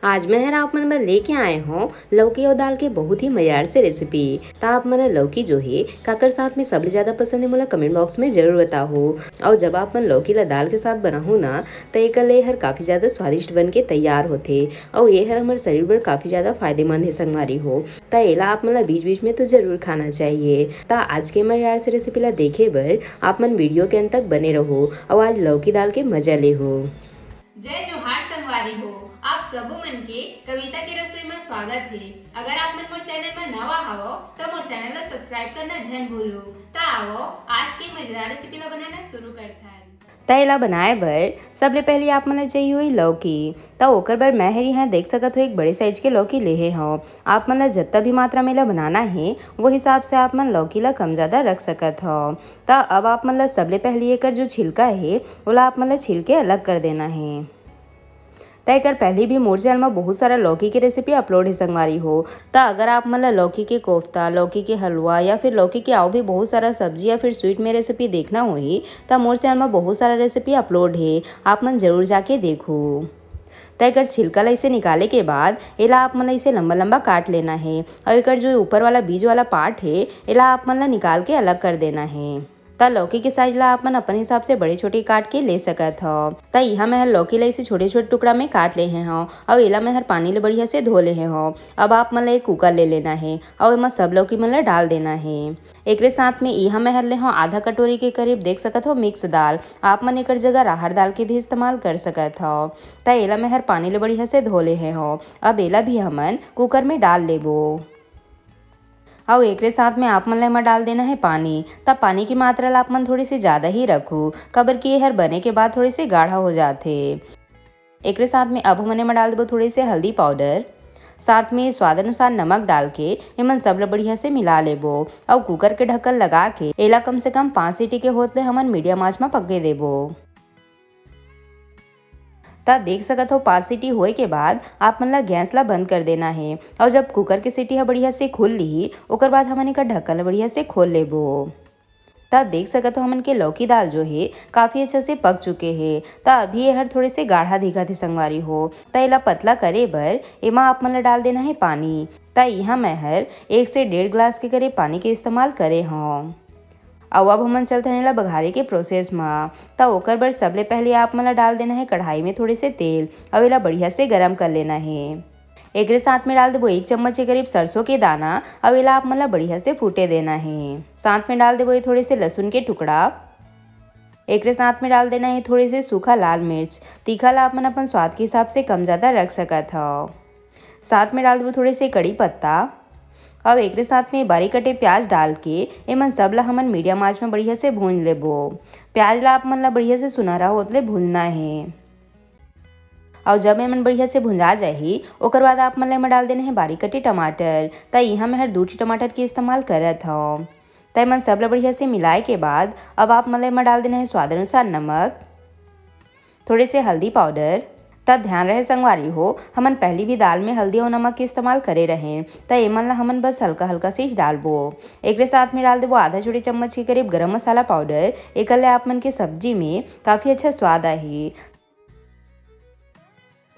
आज मैं आप मन बर लेके आए हूँ लौकी और दाल के बहुत ही मजेदार से रेसिपी। तो आप मन लौकी जो है काकर साथ में सबसे ज्यादा पसंद है मोला कमेंट बॉक्स में जरूर बताओ। और जब आप मन लौकी ला दाल के साथ बनाहो ना तो एक ले हर काफी ज्यादा स्वादिष्ट बन के तैयार होते और ये हर हमारे शरीर पर काफी ज्यादा फायदेमंद है संगवारी हो। तो एला आप मन बीच बीच में तो जरूर खाना चाहिए। तो आज के मजेदार से रेसिपी ला देखे बर आप मन वीडियो के अंत तक बने रहो और आज लौकी दाल के मजा ले हो। जय जोहार संगवारी हो, आप सबो मन के कविता के रसोई में स्वागत है। अगर आप मन मोर चैनल में नवा हवो तो मोर चैनल ला सब्सक्राइब करना झन भूलो। तो आओ आज के मजेदार रेसिपी ला बनाना शुरू करता है। तैला बनाए बर सबले पहले आप मन चाहिए हुई लौकी। तो ओकर बर मैं हरी यहाँ देख सकत हो एक बड़े साइज के लौकी लेहे हो। आप मन जितना भी मात्रा में ला बनाना है वो हिसाब से आप मन लौकी ला कम ज्यादा रख सकत हो। तो अब आप मन सबले पहले एकर जो छिलका है ओला आप मन छिल के अलग कर देना है। तय कर पहले भी मोर चैनल में बहुत सारा लौकी की रेसिपी अपलोड है संगवारी हो। तो अगर आप मतलब लौकी के कोफ्ता, लौकी के हलवा या फिर लौकी के और भी बहुत सारा सब्जी या फिर स्वीट में रेसिपी देखना होही तो मोर चैनल में बहुत सारा रेसिपी अपलोड है, आप मन जरूर जाके देखो। तय कर छिलका ला इसे निकाले के बाद एला आप मन इसे लंबा लंबा काट लेना है और एकर जो ऊपर वाला बीज वाला पार्ट है एला आप मन ला निकाल के अलग कर देना है। त लौकी के साइज ला आप मन अपन हिसाब से बड़े छोटे काट के ले सकत हो। त यहाँ मैं लौकी ला इसे छोटे छोटे टुकड़ा में काट ले हो और एला मैं हर पानी ले बढ़िया से धो ले हो। अब आप मन ला एक कुकर ले लेना है और एमा सब लौकी मन ला डाल देना है। एक साथ में यहाँ मैं हर ले हो आधा कटोरी के करीब देख सकत हो मिक्स दाल। आप मन एकर जगह राहर दाल के भी इस्तेमाल कर सकत हो। त एला मैं हर पानी ले बढ़िया से धो ले हो। अब एला भी हमन कुकर में डाल लेबो और एक साथ में आप मन ला एमा डाल देना है पानी। तब पानी की मात्रा ला आप मन थोड़ी सी ज्यादा ही रखो कबर की हर बने के बाद थोड़ी सी गाढ़ा हो जाते। एक साथ में अब हमन एमा डाल देबो थोड़ी से हल्दी पाउडर, साथ में स्वाद अनुसार नमक डाल के एमन सब ला बढ़िया से मिला लेबो और कुकर के ढक्कन लगा के एला कम से कम 5 सीटी के होतले हमन मीडियम आंच में पके देबो। ता देख सकत हो 5 सीटी होए के बाद आप मन ला गैस ला बंद कर देना है और जब कुकर के सीटी ह बढ़िया से खुल ली ओकर बाद हमन एकर ढक्कन ला बढ़िया से खोल लेबो। ता देख सकत हो हमन के लौकी दाल जो है काफी अच्छा से पक चुके हैं। ता अभी ये हर थोड़े से गाढ़ा दिखत है संगवारी हो। ता एला पतला करे बर एमा आप मन ला डाल देना है पानी। ता यहाँ मैं हर 1 से 1.5 गिलास के करीब पानी के इस्तेमाल करे हूँ। अब हमन चलते हैं बघारे के प्रोसेस में। तो ओकर बर सबले पहले आप मन ला डाल देना है कढ़ाई में थोड़े से तेल और एला बढ़िया से गरम कर लेना है। एक साथ में डाल देबो 1 चम्मच के करीब सरसों के दाना और एला आप मन ला बढ़िया से फूटे देना है। साथ में डाल देबो थोड़े से लहसुन के टुकड़ा। एक साथ में डाल देना है थोड़े से सूखा लाल मिर्च। तीखा ला आप मन अपन स्वाद के हिसाब से कम ज्यादा रख सकत हो। साथ में डाल देबो थोड़े से कड़ी पत्ता अब एक साथ में बारीक कटे प्याज डाल के एमन सब ला हमन मीडियम आंच में बढ़िया से भून लेबो। प्याज ला आप मन ला बढ़िया से सुनहरा होतले भूनना है और जब एमन बढ़िया से भुंजा जाही ओकर बाद आप मन ला एमा डाल देना है बारीक कटे टमाटर। त यहाँ मैं हर 2 टमाटर के इस्तेमाल करत हूँ। त एमन सब ला बढ़िया से मिलाए के बाद अब आप मन ला एमा डाल देना है स्वाद अनुसार नमक, थोड़े से हल्दी पाउडर। तब ध्यान रहे संगवारी हो हमन पहली भी दाल में हल्दी और नमक के इस्तेमाल करे रहे तो एमन ला हमन बस हल्का हल्का से ही डालबो। एक साथ में डाल देबो आधा छोटे चम्मच के करीब गरम मसाला पाउडर। एक ले आप मन के सब्जी में काफी अच्छा स्वाद आही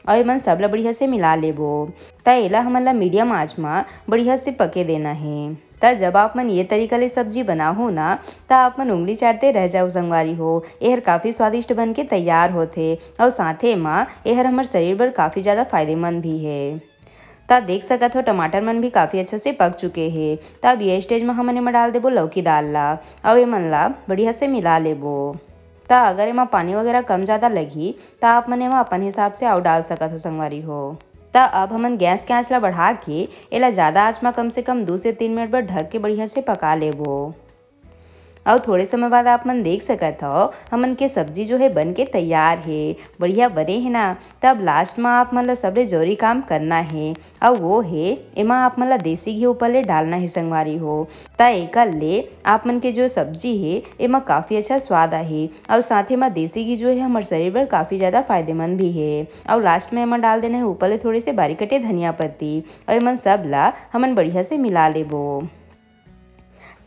और एमन सब ला बढ़िया से मिला लेबो। त एला हमन ला मीडियम आंच में बढ़िया से पके देना है। त जब आप मन ये तरीका ले सब्जी बनाओ ना तो आप मन उंगली चाटते रह जाओ संगवारी हो। एहर काफी स्वादिष्ट बन के तैयार होथे और साथे में एहर हमर शरीर बर काफी ज्यादा फायदेमंद भी है। ता देख सकत हो टमाटर मन भी काफी अच्छा से पक चुके हैं। तब ये स्टेज में हमन एमा डाल देबो लौकी दाल ला और एमन ला बढ़िया से मिला लेबो। ता अगर एमा पानी वगैरह कम ज्यादा लगी ता आप मन एमा अपन हिसाब से और डाल सकत हो संगवारी हो। ता अब हमन गैस के आंच ला बढ़ा के एला ज्यादा आंच में कम से कम 2 से 3 मिनट पर ढक के बढ़िया से पका लेबो। और थोड़े समय बाद आप मन देख सकत हो हमन के सब्जी जो है बन के तैयार है, बढ़िया बने है ना। तब लास्ट में आप मन ला सबले जरूरी काम करना है और वो है एमा आप मन ला देसी घी ऊपर ले डालना है संगवारी हो। ता एकर ले आप मन के जो सब्जी है एमा काफी अच्छा स्वाद आहे और साथ ही में देसी घी जो है हमारे शरीर पर काफी ज्यादा फायदेमंद भी है। और लास्ट में एमा डाल देना है ऊपर ले थोड़े से बारीक कटे धनिया पत्ती और एमन सब ला हमन बढ़िया से मिला लेबो।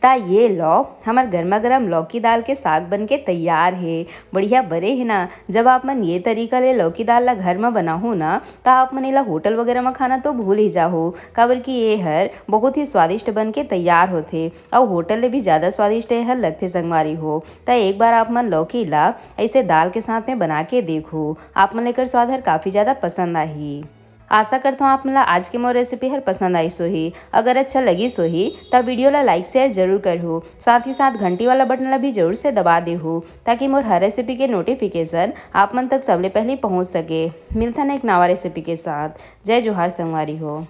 ता ये लो हमार गर्मा गर्म लौकी दाल के साग बन के तैयार है। बढ़िया बने है ना। जब आप मन ये तरीका ले लौकी दाल ला घर में बनाहो ना ता आप मन एला होटल वगैरह में खाना तो भूल ही जाहो, काबर कि ये हर बहुत ही स्वादिष्ट बन के तैयार होथे और होटल ले भी ज्यादा स्वादिष्ट ये हर लगथे संगवारी हो। ता एक बार आप मन लौकी ला ऐसे दाल के साथ में बना के देखो, आप मन लेकर स्वाद हर काफी ज्यादा पसंद आही। आशा करता हूँ आप मला आज की मोर रेसिपी हर पसंद आई सोही। अगर अच्छा लगी सोही तब वीडियो ला लाइक शेयर जरूर करो, साथ ही साथ घंटी वाला बटन ला भी जरूर से दबा दे हो ताकि मोर हर रेसिपी के नोटिफिकेशन आप मन तक सबले पहले पहुँच सके। मिलता ना एक नवा रेसिपी के साथ। जय जोहार संगवारी हो।